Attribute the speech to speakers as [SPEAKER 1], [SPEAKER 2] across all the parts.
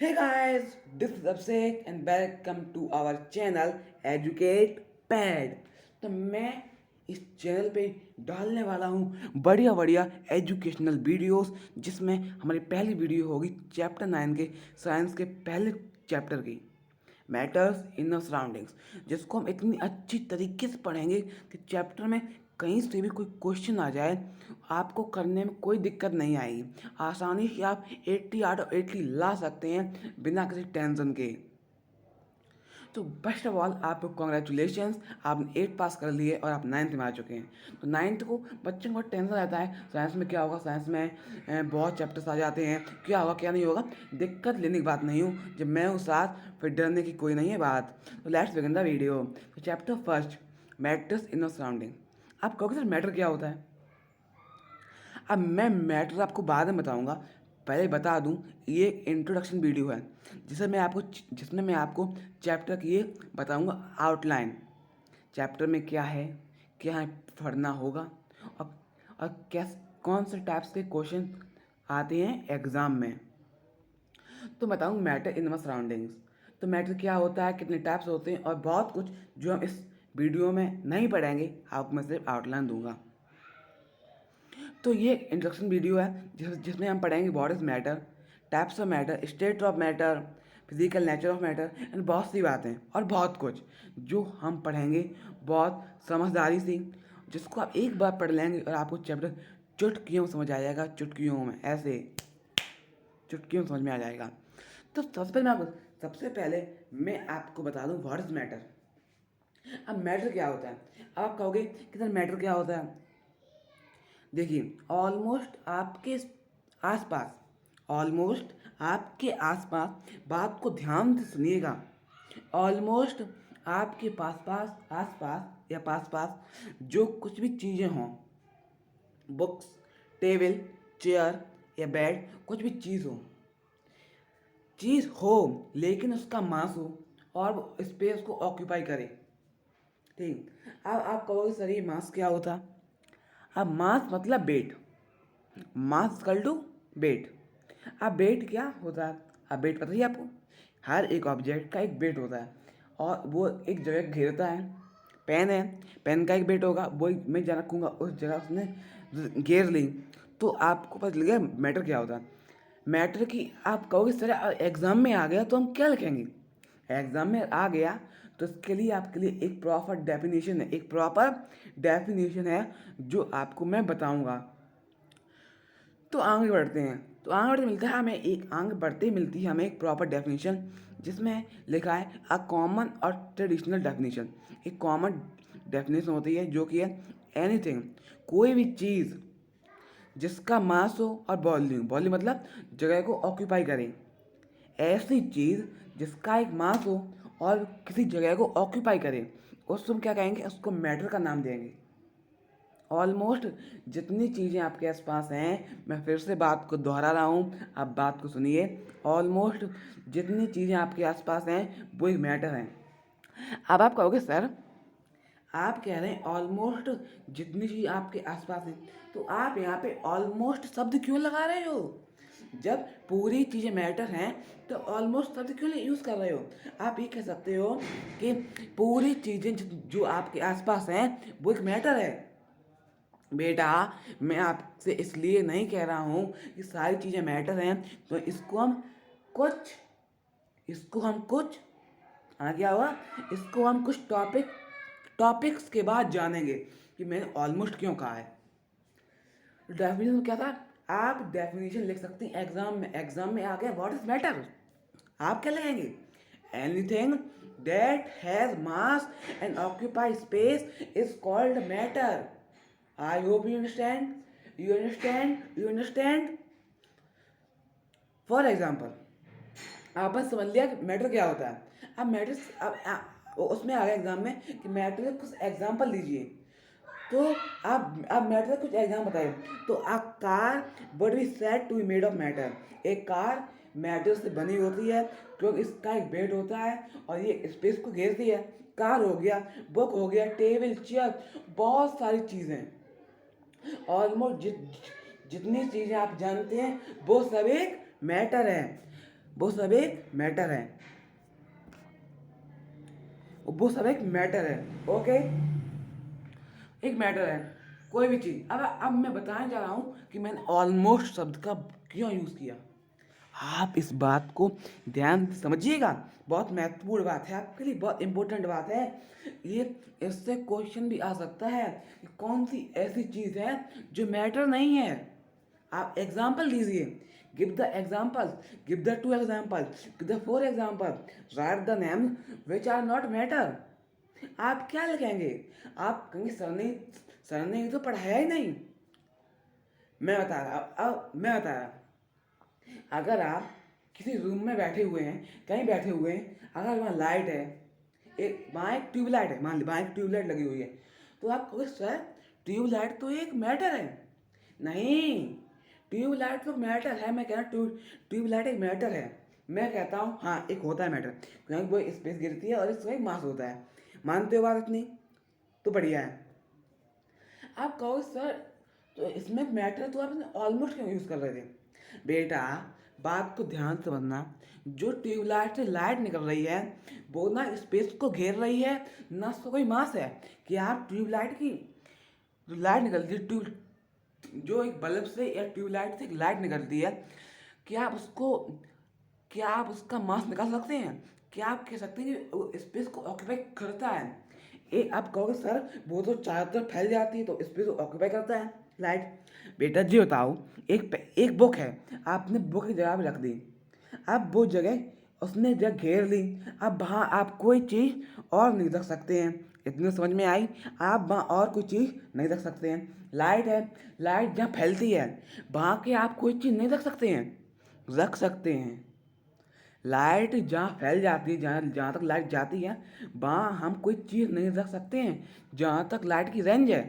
[SPEAKER 1] Hey guys, this is Abhishek and welcome to our channel Educate Pad। तो मैं इस channel पे डालने वाला हूँ बढ़िया बढ़िया एजुकेशनल वीडियोस, जिसमें हमारी पहली वीडियो होगी चैप्टर 9 के साइंस के पहले चैप्टर की मैटर्स इन सराउंडिंग्स, जिसको हम इतनी अच्छी तरीके से पढ़ेंगे कि चैप्टर में कहीं से भी कोई क्वेश्चन आ जाए आपको करने में कोई दिक्कत नहीं आएगी। आसानी से आप 80 आउट ऑफ 80 ला सकते हैं बिना किसी टेंशन के। तो फर्स्ट ऑफ ऑल आपको कॉन्ग्रेचुलेशंस, आपने 8 पास कर लिए और आप 9th में आ चुके हैं। तो 9th को बच्चों को टेंशन रहता है साइंस में क्या होगा, साइंस में बहुत चैप्टर्स आ जाते हैं, क्या होगा क्या नहीं होगा। दिक्कत लेने की बात नहीं हूँ, जब मैं हूँ साथ फिर डरने की कोई नहीं है बात। तो लेट्स बिगिन द वीडियो। तो chapter first, matters in surrounding. आप कहोगे सर मैटर क्या होता है? अब मैं मैटर आपको बाद में बताऊंगा, पहले बता दूं ये एक इंट्रोडक्शन वीडियो है जिसमें मैं आपको चैप्टर की ये बताऊंगा आउटलाइन। चैप्टर में क्या है, क्या है पढ़ना होगा, और और कैस कौन से टाइप्स के क्वेश्चन आते हैं एग्ज़ाम में। तो बताऊँ मैटर इन सराउंडिंग्स। तो मैटर क्या होता है, कितने टाइप्स होते हैं, और बहुत कुछ जो हम इस वीडियो में नहीं पढ़ेंगे, आपको मैं सिर्फ आउटलाइन दूंगा। तो ये इंट्रोडक्शन वीडियो है जिसमें हम पढ़ेंगे what is matter, types of matter, state of matter, physical nature of matter and बहुत सी बातें और बहुत कुछ जो हम पढ़ेंगे बहुत समझदारी से, जिसको आप एक बार पढ़ लेंगे और आपको चैप्टर चुटकियों में समझ आ जाएगा, चुटकियों में ऐसे चुटकियों में समझ में आ जाएगा। तो सबसे पहले मैं आपको बता दूं व्हाट इज मैटर। अब मैटर क्या होता है? आप कहोगे कि सर मैटर क्या होता है? देखिए, ऑलमोस्ट आपके आसपास बात को ध्यान से सुनिएगा। ऑलमोस्ट आपके आसपास या पास पास जो कुछ भी चीज़ें हों, बुक्स, टेबल, चेयर या बेड, कुछ भी चीज़ हो लेकिन उसका मास हो और स्पेस को ऑक्यूपाई करे। ठीक। अब आप कहोगे सर ये मास क्या होता? अब मास मतलब weight, mass equal to weight. अब वेट क्या होता है? अब वेट पता ही है आपको, हर एक ऑब्जेक्ट का एक वेट होता है और वो एक जगह घेरता है। पेन है, पेन का एक वेट होगा, वो मैं जहाँ रखूँगा उस जगह उसने घेर ली। तो आपको पता चल गया मैटर क्या होता है। मैटर की आप कहोगे सर एग्ज़ाम में आ गया तो हम क्या लिखेंगे? एग्ज़ाम में आ गया तो इसके लिए आपके लिए एक प्रॉपर डेफिनेशन है जो आपको मैं बताऊंगा। तो आगे बढ़ते हैं। तो आगे बढ़ते मिलता है हमें एक आगे बढ़ते मिलती है हमें एक प्रॉपर डेफिनेशन, जिसमें लिखा है अ कॉमन और ट्रेडिशनल डेफिनेशन। एक कॉमन डेफिनेशन होती है जो कि है एनीथिंग, कोई भी चीज़ जिसका मास हो और वॉल्यूम, वॉल्यूम मतलब जगह को ऑक्यूपाई करे, ऐसी चीज़ जिसका एक मास हो और किसी जगह को ऑक्यूपाई करे, उसको हम क्या कहेंगे? उसको मैटर का नाम देंगे। ऑलमोस्ट जितनी चीज़ें आपके आसपास हैं, मैं फिर से बात को दोहरा रहा हूँ, आप बात को सुनिए। ऑलमोस्ट जितनी चीज़ें आपके आसपास हैं वो एक मैटर हैं। अब आप कहोगे सर आप कह रहे हैं ऑलमोस्ट जितनी चीज़ आपके आसपास हैं, तो आप यहाँ पे ऑलमोस्ट शब्द क्यों लगा रहे हो? जब पूरी चीज़ें मैटर हैं तो ऑलमोस्ट शब्द क्यों यूज़ कर रहे हो? आप ये कह सकते हो कि पूरी चीज़ें जो आपके आसपास हैं वो एक मैटर है। बेटा, मैं आपसे इसलिए नहीं कह रहा हूँ कि सारी चीज़ें मैटर हैं, तो कुछ इसको हम कुछ क्या हुआ, इसको हम कुछ टॉपिक्स के बाद जानेंगे कि मैंने ऑलमोस्ट क्यों कहा है। डेफिनेशन क्या था? आप डेफिनेशन लिख सकते हैं एग्जाम में आ गया व्हाट इज मैटर, आप क्या लगाएंगे? Anything that has mass and occupy space is called matter. I hope you understand. For example आपने समझ लिया कि मैटर क्या होता है। अब मैटर उसमें आ गया एग्जाम में कि मैटर के कुछ एग्जाम्पल दीजिए। तो आप मैटर का कुछ एग्जाम बताइए। तो a car would be said to be made of matter. एक कार मैटर से बनी होती है क्योंकि इसका एक वेट होता है और ये स्पेस को घेरती है। कार हो गया, बुक हो गया, टेबल, चेयर, बहुत सारी चीज़ें, ऑलमोस्ट जितनी चीज़ें आप जानते हैं वो सब एक मैटर है। वो सब एक मैटर है, वो सब एक मैटर है। ओके, एक मैटर है कोई भी चीज़। अब मैं बताने जा रहा हूँ कि मैंने ऑलमोस्ट शब्द का क्यों यूज़ किया। आप इस बात को ध्यान से समझिएगा, बहुत महत्वपूर्ण बात है आपके लिए, बहुत इंपॉर्टेंट बात है ये। इससे क्वेश्चन भी आ सकता है कि कौन सी ऐसी चीज़ है जो मैटर नहीं है। आप एग्जाम्पल दीजिए, give the example, give the 2 example, give the 4 example, write the name which are not matter. आप क्या लिखेंगे? आप कहेंगे सर ने ये तो पढ़ाया ही नहीं। मैं बता रहा, अब मैं बता रहा, अगर आप किसी रूम में बैठे हुए हैं, कहीं बैठे हुए हैं, अगर वहाँ लाइट है, एक वहाँ एक ट्यूबलाइट है, मान ली वहाँ एक ट्यूबलाइट लगी हुई है, तो आप कहोगे सर ट्यूबलाइट तो एक मैटर है। नहीं, ट्यूबलाइट तो मैटर है, मैं कह रहा हूँ ट्यूबलाइट एक मैटर है। मैं कहता हूँ हाँ एक होता है मैटर, क्योंकि वो स्पेस गिरती है और इसका एक मास होता है। मानते हो बात इतनी? तो बढ़िया है। आप कहो सर तो इसमें मैटर तो आपने ऑलमोस्ट क्यों यूज़ कर रहे थे? बेटा बात को ध्यान से समझना, जो ट्यूबलाइट से लाइट निकल रही है वो ना स्पेस को घेर रही है, ना उसका कोई मास है। कि आप ट्यूबलाइट की जो लाइट निकलती है, ट्यूब जो एक बल्ब से या ट्यूबलाइट से एक लाइट निकलती है, क्या आप उसको क्या आप उसका मास निकाल सकते हैं? क्या आप कह सकते हैं कि वो स्पेस को ऑक्यूपाई करता है? आप कहोगे सर वो तो चारों तरफ फैल जाती है तो स्पेस को ऑक्यूपाई करता है लाइट। बेटा जी बताओ, एक बुक है, आपने बुक की जगह पे रख दी, अब वो जगह उसने जगह घेर ली, अब वहाँ आप कोई चीज़ और नहीं रख सकते हैं। इतनी समझ में आई? आप वहाँ और कोई चीज़ नहीं रख सकते हैं। लाइट है, लाइट जहाँ फैलती है वहाँ के आप कोई चीज़ नहीं रख सकते हैं। रख सकते हैं। लाइट जहाँ फैल जाती है, जहाँ जहाँ तक लाइट जाती है वहाँ हम कोई चीज़ नहीं रख सकते हैं। जहाँ तक लाइट की रेंज है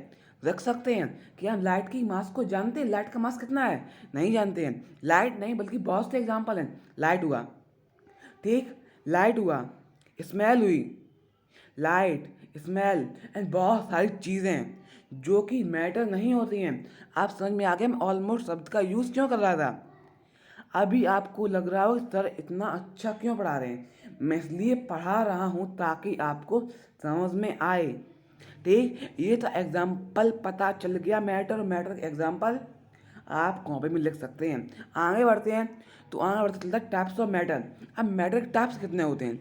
[SPEAKER 1] रख सकते हैं। कि हम लाइट की मास को जानते हैं? लाइट का मास कितना है? नहीं जानते हैं। लाइट नहीं बल्कि बहुत से एग्जाम्पल हैं। लाइट हुआ, ठीक, लाइट हुआ, स्मेल हुई, लाइट, स्मेल एंड बहुत सारी चीज़ें जो कि मैटर नहीं होती हैं। आप समझ में आ गया मैं ऑलमोस्ट शब्द का यूज़ क्यों कर रहा था? अभी आपको लग रहा हो सर इतना अच्छा क्यों पढ़ा रहे हैं? मैं इसलिए पढ़ा रहा हूँ ताकि आपको समझ में आए। ठीक, ये तो एग्जाम्पल पता चल गया, मैटर और मैटर का एग्जाम्पल आप कॉपी में लिख सकते हैं। आगे बढ़ते हैं, तो आगे बढ़ते चलता है टाइप्स ऑफ मैटर। अब मैटर के टाइप्स कितने होते हैं?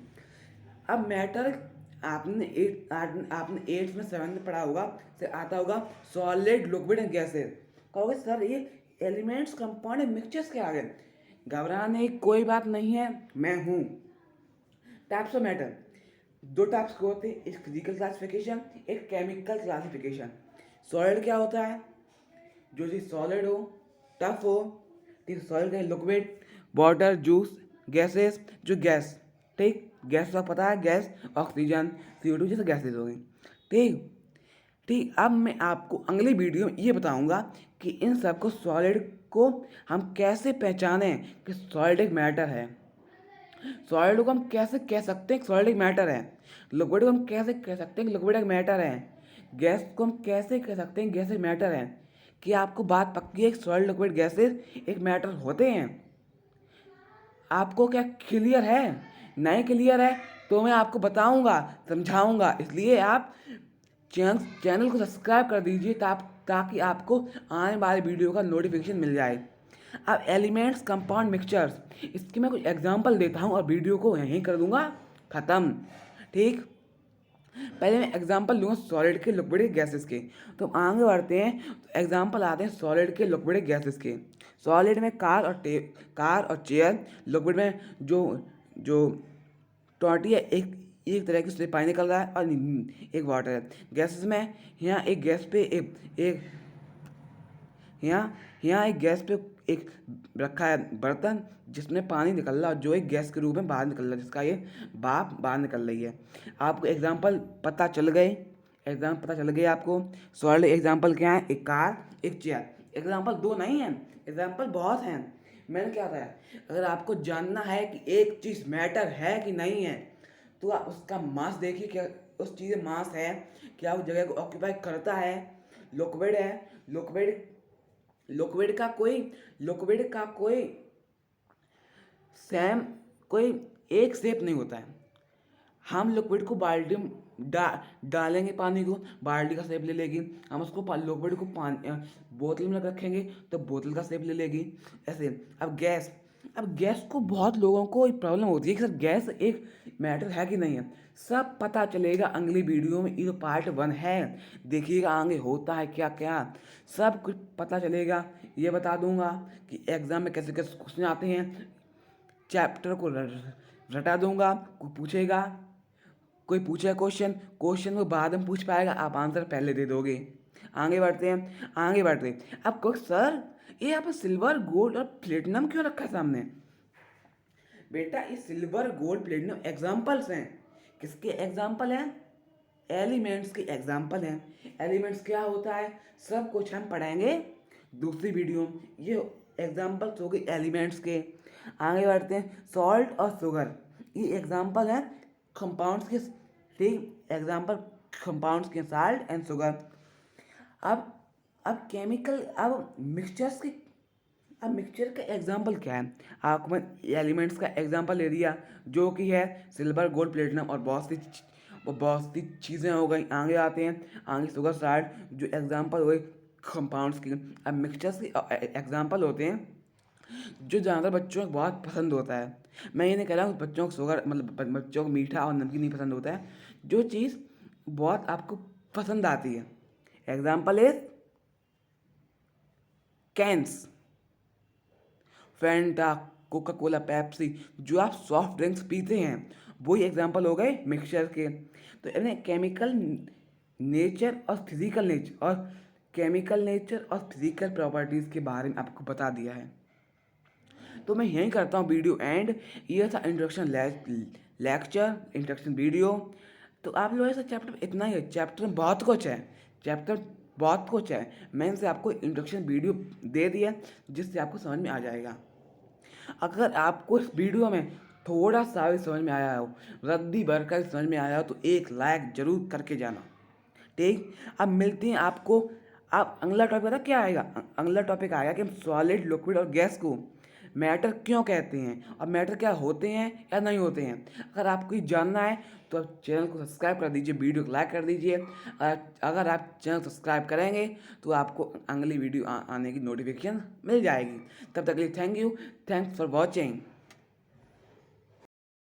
[SPEAKER 1] अब मैटर आपने एट्थ में सेवन्थ में पढ़ा होगा, से आता होगा सॉलिड लिक्विड एंड गैसेस। कहोगे सर ये एलिमेंट्स कंपाउंड मिक्सचर्स के आगे। घबराने की कोई बात नहीं है, मैं हूँ। टाइप्स ऑफ मैटर दो टाइप्स के होते हैं, एक फिजिकल क्लासिफिकेशन, एक केमिकल क्लासिफिकेशन। सॉलिड क्या होता है? जो चीज़ सॉलिड हो, टफ हो, ठीक, सॉलिड का लिक्विड, वाटर, जूस, गैसेस, जो गैस, ठीक, गैस का पता है, गैस ऑक्सीजन, CO2 जैसे गैसेज हो गई। ठीक, ठीक, अब मैं आपको अगली वीडियो में ये बताऊंगा कि इन सबको सॉलिड को हम कैसे पहचानें कि सॉलिड एक मैटर है। सॉलिड को हम कैसे कह सकते हैं सॉलिड एक मैटर है। लिक्विड को हम कैसे कह सकते हैं लिक्विड एक मैटर है। गैस को हम कैसे कह सकते हैं गैस एक मैटर है। कि आपको बात पक्की है, सॉलिड लिक्विड गैसेस एक मैटर होते हैं। आपको क्या क्लियर है? नहीं क्लियर है तो मैं आपको बताऊंगा, समझाऊंगा। इसलिए आप चैनल को सब्सक्राइब कर दीजिए ताकि आपको आने वाले वीडियो का नोटिफिकेशन मिल जाए। अब एलिमेंट्स कंपाउंड मिक्सचर्स, इसके मैं कुछ एग्जांपल देता हूँ और वीडियो को यहीं कर दूंगा ख़त्म। ठीक, पहले मैं एग्जांपल लूँगा सॉलिड के लिक्विड गैसेस के। तो आगे बढ़ते हैं, तो एग्जांपल आते हैं सॉलिड के लिक्विड गैसेस के। सॉलिड में कार और चेयर, लिक्विड में जो जो टॉटी है, एक एक तरह की उससे पानी निकल रहा है और एक वाटर है। गैसेस में यहाँ एक गैस पे एक यहाँ एक गैस पे एक रखा है बर्तन जिसमें पानी निकल रहा है, जो एक गैस के रूप में बाहर निकल रहा है, जिसका ये भाप बाहर निकल रही है। आपको एग्जांपल पता चल गए? आपको सॉलिड एग्जांपल क्या है? एक कार, एक चेयर। एग्जांपल दो नहीं है, एग्जांपल बहुत हैं। मैंने क्या बताया, अगर आपको जानना है कि एक चीज़ मैटर है कि नहीं है तो आप उसका मास देखिए, क्या उस चीज़ में मास है, क्या उस जगह को ऑक्यूपाई करता है। लिक्विड है, लिक्विड लिक्विड का कोई सेम कोई एक शेप नहीं होता है। हम लिक्विड को बाल्टी में डालेंगे, पानी को बाल्टी का शेप ले लेगी। हम उसको लिक्विड को पानी बोतल में रखेंगे तो बोतल का शेप ले लेगी। ऐसे अब गैस को बहुत लोगों को एक प्रॉब्लम होती है कि सर गैस एक मैटर है कि नहीं है। सब पता चलेगा अगली वीडियो में, ये तो पार्ट 1 है, देखिएगा आगे होता है क्या क्या, सब कुछ पता चलेगा। ये बता दूंगा कि एग्ज़ाम में कैसे कैसे क्वेश्चन आते हैं, चैप्टर को रटा दूंगा। कोई पूछेगा, कोई पूछेगा क्वेश्चन को बाद में पूछ पाएगा, आप आंसर पहले दे दोगे। आगे बढ़ते हैं। अब कहो सर ये यहाँ पर सिल्वर गोल्ड और प्लेटिनम क्यों रखा है सामने? बेटा ये सिल्वर गोल्ड प्लेटिनम एग्जाम्पल्स हैं। किसके एग्जाम्पल हैं? एलिमेंट्स के एग्जाम्पल हैं। एलिमेंट्स क्या होता है सब कुछ हम पढ़ेंगे दूसरी वीडियो में। ये एग्जाम्पल्स हो गए एलिमेंट्स के। आगे बढ़ते हैं। सॉल्ट और शुगर ये एग्जाम्पल हैं कंपाउंड्स के। ठीक, एग्जाम्पल कंपाउंड्स के साल्ट एंड शुगर। अब केमिकल, अब मिक्सचर्स के, अब मिक्सचर का एग्जाम्पल क्या है? आपको मैं एलिमेंट्स का एग्जाम्पल ले दिया जो कि है सिल्वर गोल्ड प्लेटिनम और बहुत सी चीज़ें हो गई। आगे आते हैं, आगे शुगर साल्ट जो एग्जाम्पल हो गए कंपाउंड्स की। अब मिक्सचर्स के एग्जाम्पल होते हैं जो ज़्यादातर बच्चों को बहुत पसंद होता है। मैं ये नहीं कह रहा हूँ बच्चों को शुगर मतलब बच्चों को मीठा और नमकीन नहीं पसंद होता है, जो चीज़ बहुत आपको पसंद आती है। Example is cans, Fanta, Coca Cola, Pepsi, जो आप सॉफ्ट ड्रिंक्स पीते हैं वही एग्जाम्पल हो गए मिक्सचर के। तो इन्हें केमिकल नेचर और फिजिकल प्रॉपर्टीज़ के बारे में आपको बता दिया है। तो मैं यहीं करता हूँ वीडियो एंड। ये था इंट्रोडक्शन वीडियो। तो आप लोगों से चैप्टर इतना ही है, चैप्टर में बहुत कुछ है। मैं इनसे आपको इंट्रोडक्शन वीडियो दे दिया जिससे आपको समझ में आ जाएगा। अगर आपको इस वीडियो में थोड़ा सा भी समझ में आया हो, रद्दी भर कर समझ में आया हो, तो एक लाइक जरूर करके जाना। ठीक, अब मिलते हैं आपको। अब अगला टॉपिक पता क्या आएगा? अगला टॉपिक आएगा कि हम सॉलिड, लिक्विड और गैस को मैटर क्यों कहते हैं और मैटर क्या होते हैं या नहीं होते हैं। अगर आपको ये जानना है तो आप चैनल को सब्सक्राइब कर दीजिए, वीडियो को लाइक कर दीजिए। अगर आप चैनल सब्सक्राइब करेंगे तो आपको अगली वीडियो आने की नोटिफिकेशन मिल जाएगी। तब तक के लिए thank you, thanks for watching.